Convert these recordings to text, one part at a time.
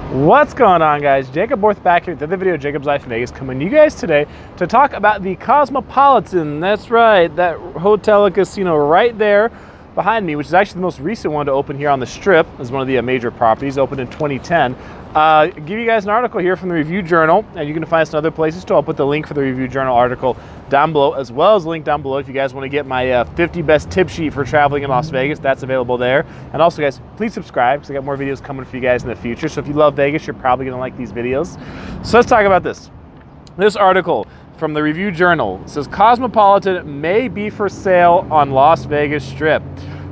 What's going on, guys? Jacoborth back here with another video of Jacob's Life in Vegas, coming to you guys today to talk about the Cosmopolitan. That's right, that hotel and casino right there behind me, which is actually the most recent one to open here on the Strip. As one of the major properties, opened in 2010. Give you guys an article here from the Review Journal, and you can find us in other places too. I'll put the link for the Review Journal article down below, as well as a link down below if you guys want to get my 50 best tip sheet for traveling in Las Vegas. That's available there. And also, guys, please subscribe because I got more videos coming for you guys in the future. So if you love Vegas, you're probably going to like these videos. So let's talk about this. This article from the Review Journal says Cosmopolitan may be for sale on Las Vegas Strip.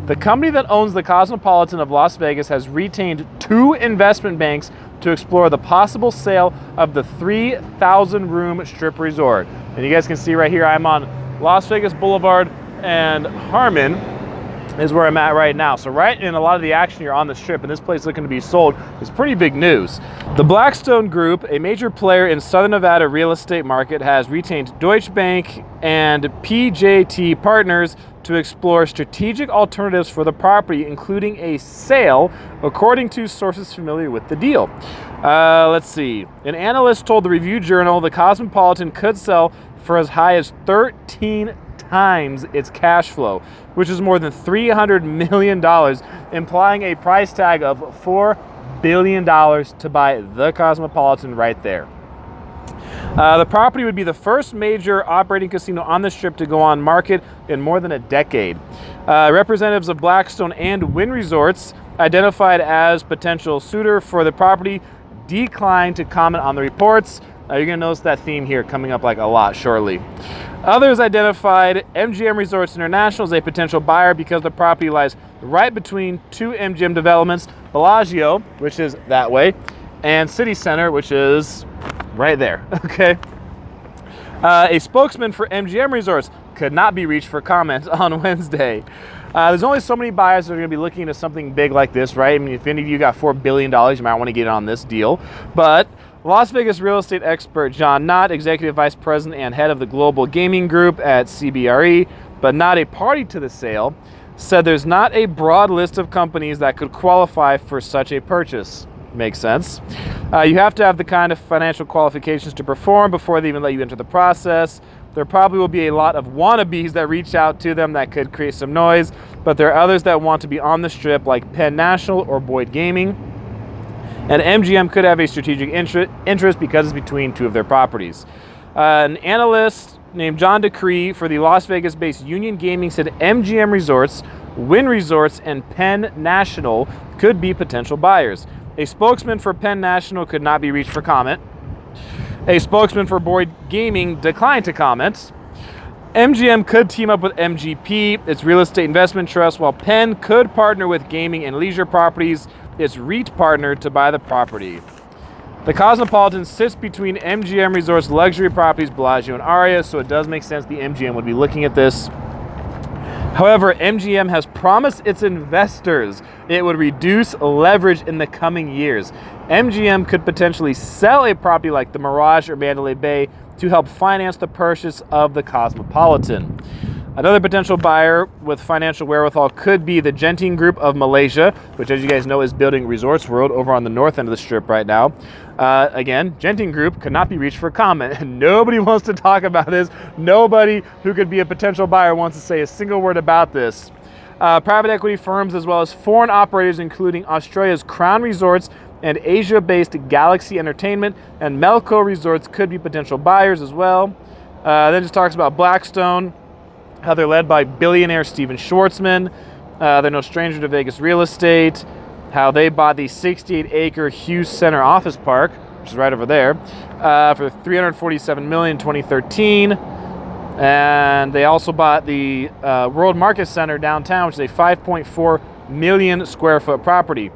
The company that owns the Cosmopolitan of Las Vegas has retained 2 investment banks to explore the possible sale of the 3,000-room Strip resort. And you guys can see right here, I'm on Las Vegas Boulevard, and Harmon is where I'm at right now. So right in a lot of the action here on the Strip, and this place looking to be sold, is pretty big news. The Blackstone Group, a major player in Southern Nevada real estate market, has retained Deutsche Bank and PJT Partners to explore strategic alternatives for the property, including a sale, according to sources familiar with the deal. Let's see. An analyst told the Review Journal the Cosmopolitan could sell for as high as 13 times its cash flow, which is more than $300 million, implying a price tag of $4 billion to buy the Cosmopolitan right there. The property would be the first major operating casino on the Strip to go on market in more than a decade. Representatives of Blackstone and Wynn Resorts, identified as potential suitor for the property, declined to comment on the reports. You're going to notice that theme here coming up like a lot shortly. Others identified MGM Resorts International as a potential buyer because the property lies right between 2 MGM developments, Bellagio, which is that way, and City Center, which is right there, okay? A spokesman for MGM Resorts could not be reached for comment on Wednesday. There's only so many buyers that are going to be looking into something big like this, right? I mean, if any of you got $4 billion, you might want to get in on this deal. But Las Vegas real estate expert John Knott, executive vice president and head of the global gaming group at CBRE, but not a party to the sale, said there's not a broad list of companies that could qualify for such a purchase. Makes sense. You have to have the kind of financial qualifications to perform before they even let you enter the process. There probably will be a lot of wannabes that reach out to them that could create some noise, but there are others that want to be on the Strip, like Penn National or Boyd Gaming. And MGM could have a strategic interest because it's between 2 of their properties. An analyst named John DeCree for the Las Vegas-based Union Gaming said MGM Resorts, Wynn Resorts, and Penn National could be potential buyers. A spokesman for Penn National could not be reached for comment. A spokesman for Boyd Gaming declined to comment. MGM could team up with MGP, its real estate investment trust, while Penn could partner with Gaming and Leisure Properties, its REIT partner, to buy the property. The Cosmopolitan sits between MGM Resorts luxury properties, Bellagio and Aria, so it does make sense the MGM would be looking at this. However, MGM has promised its investors it would reduce leverage in the coming years. MGM could potentially sell a property like the Mirage or Mandalay Bay to help finance the purchase of the Cosmopolitan. Another potential buyer with financial wherewithal could be the Genting Group of Malaysia, which, as you guys know, is building Resorts World over on the north end of the Strip right now. Again, Genting Group could not be reached for comment. Nobody wants to talk about this. Nobody who could be a potential buyer wants to say a single word about this. Private equity firms, as well as foreign operators, including Australia's Crown Resorts and Asia-based Galaxy Entertainment and Melco Resorts, could be potential buyers as well. Then it just talks about Blackstone, how they're led by billionaire Steven Schwartzman. They're no stranger to Vegas real estate, how they bought the 68-acre Hughes Center office park, which is right over there, for $347 million in 2013. And they also bought the World Market Center downtown, which is a 5.4 million square foot property.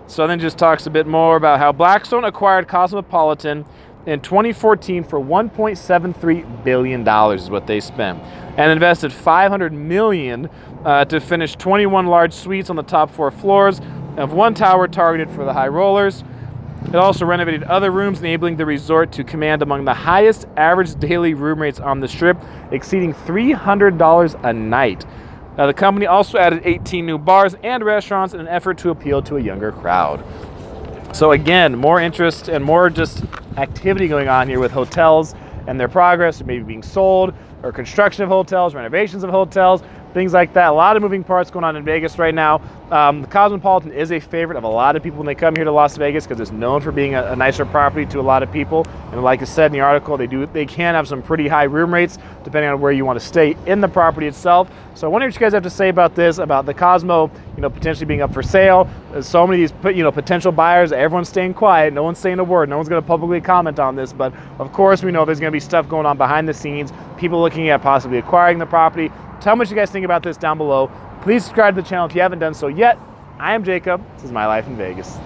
So then it just talks a bit more about how Blackstone acquired Cosmopolitan in 2014 for $1.73 billion is what they spent, and invested $500 million to finish 21 large suites on the top 4 floors of 1 tower targeted for the high rollers. It also renovated other rooms, enabling the resort to command among the highest average daily room rates on the Strip, exceeding $300 a night. The company also added 18 new bars and restaurants in an effort to appeal to a younger crowd. So again, more interest and more just activity going on here with hotels and their progress, or maybe being sold, or construction of hotels, renovations of hotels, things like that. A lot of moving parts going on in Vegas right now. The Cosmopolitan is a favorite of a lot of people when they come here to Las Vegas because it's known for being a nicer property to a lot of people. And like I said in the article, they can have some pretty high room rates depending on where you want to stay in the property itself. So I wonder what you guys have to say about this, about the Cosmo, potentially being up for sale. There's so many of these, potential buyers. Everyone's staying quiet. No one's saying a word. No one's going to publicly comment on this. But of course, we know there's going to be stuff going on behind the scenes. People looking at possibly acquiring the property. Tell me what you guys think about this down below. Please subscribe to the channel if you haven't done so yet. I am Jacob. This is My Life in Vegas.